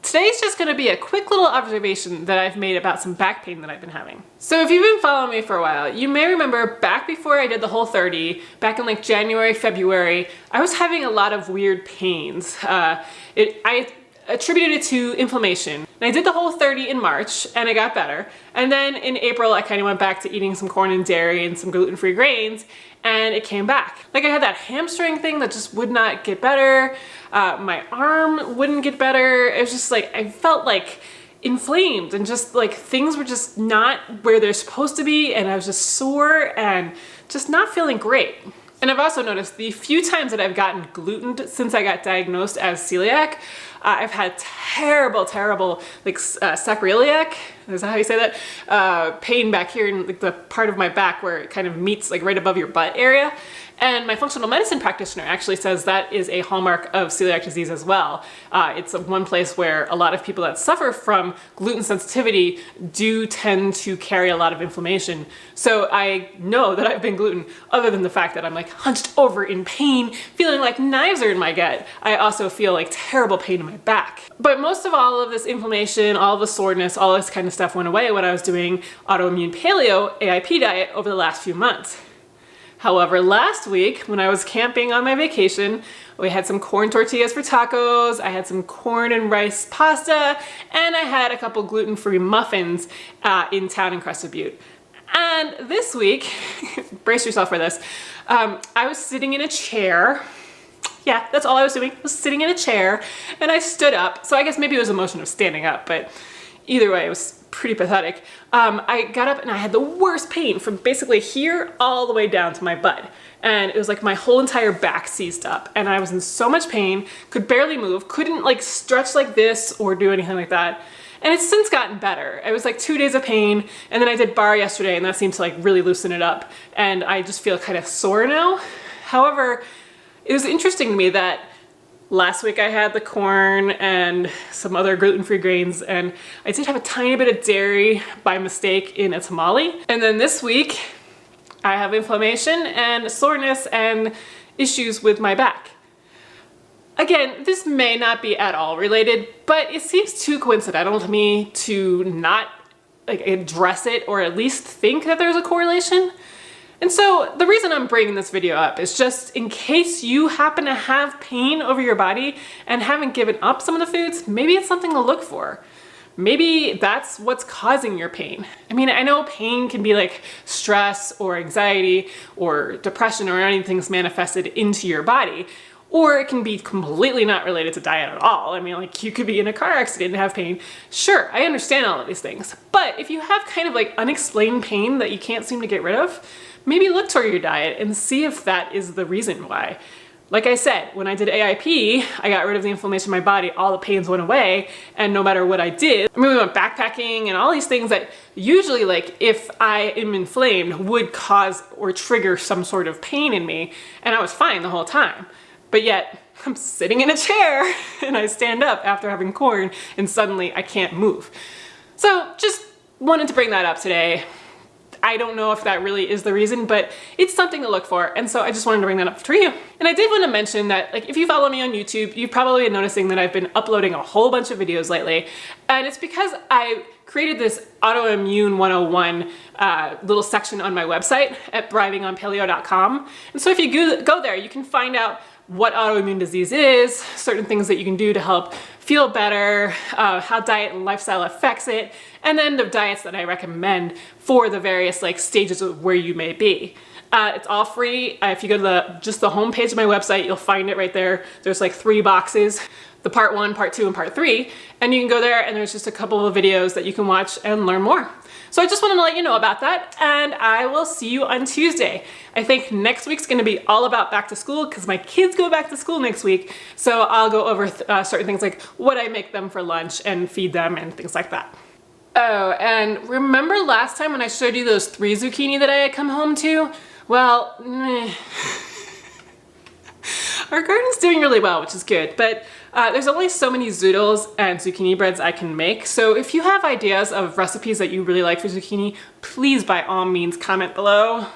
Today's just going to be a quick little observation that I've made about some back pain that I've been having. So if you've been following me for a while, you may remember back before I did the Whole30, back in like January, February, I was having a lot of weird pains. I attributed it to inflammation. And I did the Whole30 in March and I got better. And then in April, I kind of went back to eating some corn and dairy and some gluten-free grains, and it came back. Like I had that hamstring thing that just would not get better. My arm wouldn't get better. It was just like, I felt like inflamed and just like things were just not where they're supposed to be, and I was just sore and just not feeling great. And I've also noticed the few times that I've gotten gluten since I got diagnosed as celiac, I've had terrible, like sacroiliac, is that how you say that? Pain back here in like the part of my back where it kind of meets like right above your butt area. And my functional medicine practitioner actually says that is a hallmark of celiac disease as well. It's one place where a lot of people that suffer from gluten sensitivity do tend to carry a lot of inflammation. So I know that I've been gluten, other than the fact that I'm like hunched over in pain, feeling like knives are in my gut. I also feel like terrible pain in my back. But most of all of this inflammation, all of the soreness, all this kind of stuff went away when I was doing autoimmune paleo AIP diet over the last few months. However, last week when I was camping on my vacation, we had some corn tortillas for tacos, I had some corn and rice pasta, and I had a couple gluten-free muffins in town in Crested Butte. And this week, brace yourself for this, I was sitting in a chair. Yeah, that's all I was doing, was sitting in a chair, and I stood up. So I guess maybe it was a motion of standing up, but either way, it was pretty pathetic. I got up and I had the worst pain from basically here all the way down to my butt. And it was like my whole entire back seized up and I was in so much pain, could barely move, couldn't like stretch like this or do anything like that. And it's since gotten better. It was like 2 days of pain, and then I did bar yesterday and that seemed to like really loosen it up. And I just feel kind of sore now. However, it was interesting to me that last week I had the corn and some other gluten-free grains, and I did have a tiny bit of dairy by mistake in a tamale. And then this week I have inflammation and soreness and issues with my back. Again, this may not be at all related, but it seems too coincidental to me to not like address it or at least think that there's a correlation. And so the reason I'm bringing this video up is just in case you happen to have pain over your body and haven't given up some of the foods, maybe it's something to look for. Maybe that's what's causing your pain. I mean, I know pain can be like stress or anxiety or depression or anything's manifested into your body, or it can be completely not related to diet at all. I mean, like you could be in a car accident and have pain. Sure, I understand all of these things, but if you have kind of like unexplained pain that you can't seem to get rid of, maybe look toward your diet and see if that is the reason why. Like I said, when I did AIP, I got rid of the inflammation in my body, all the pains went away, and no matter what I did, I mean, we went backpacking and all these things that usually, like, if I am inflamed, would cause or trigger some sort of pain in me, and I was fine the whole time. But yet, I'm sitting in a chair, and I stand up after having corn, and suddenly I can't move. So, just wanted to bring that up today. I don't know if that really is the reason, but it's something to look for, and so I just wanted to bring that up for you. And I did want to mention that, like, if you follow me on YouTube, you've probably been noticing that I've been uploading a whole bunch of videos lately, and it's because I created this Autoimmune 101 little section on my website at thrivingonpaleo.com. And so if you go there, you can find out what autoimmune disease is, certain things that you can do to help feel better, how diet and lifestyle affects it, and then the diets that I recommend for the various like stages of where you may be. It's all free. If you go to just the homepage of my website, you'll find it right there. There's like 3 boxes, the part 1, part 2, and part 3, and you can go there and there's just a couple of videos that you can watch and learn more. So I just wanted to let you know about that, and I will see you on Tuesday. I think next week's gonna be all about back to school because my kids go back to school next week, so I'll go over certain things like what I make them for lunch and feed them and things like that. Oh, and remember last time when I showed you those 3 zucchini that I had come home to? Well, our garden's doing really well, which is good, but there's only so many zoodles and zucchini breads I can make, so if you have ideas of recipes that you really like for zucchini, please by all means comment below.